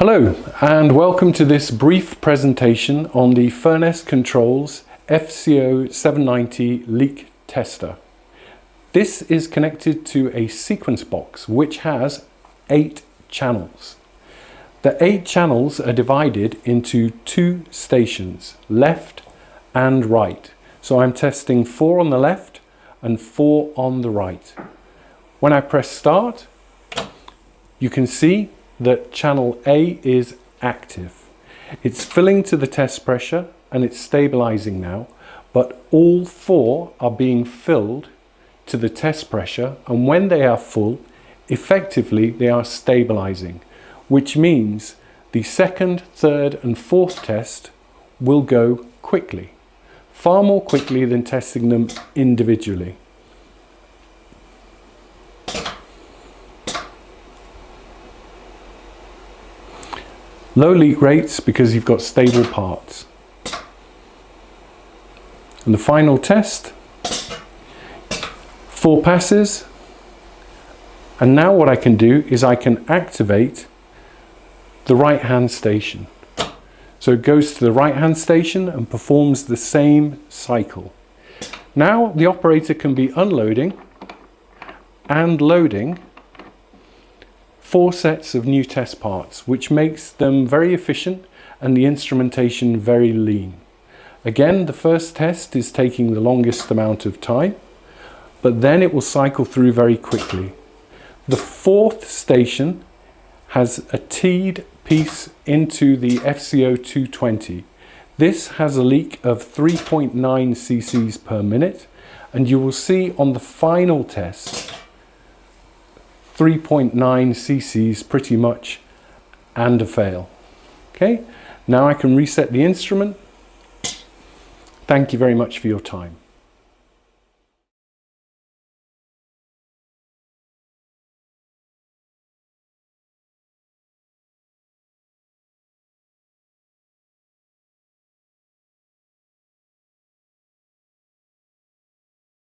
Hello and welcome to this brief presentation on the Furness Controls FCO790 leak tester. This is connected to a sequence box which has 8 channels. The 8 channels are divided into 2 stations, left and right. So I'm testing 4 on the left and 4 on the right. When I press start, you can see that channel A is active. It's filling to the test pressure and it's stabilizing now, but all 4 are being filled to the test pressure, and when they are full, effectively they are stabilizing, which means the second, third and fourth test will go quickly, far more quickly than testing them individually. Low leak rates because you've got stable parts. And the final test, 4 passes, and now what I can do is I can activate the right hand station. So it goes to the right hand station and performs the same cycle. Now the operator can be unloading and loading 4 sets of new test parts, which makes them very efficient and the instrumentation very lean. Again, the first test is taking the longest amount of time, but then it will cycle through very quickly. The 4th station has a teed piece into the FCO220. This has a leak of 3.9 cc's per minute, and you will see on the final test 3.9 cc's pretty much and a fail. Okay, now I can reset the instrument. Thank you very much for your time.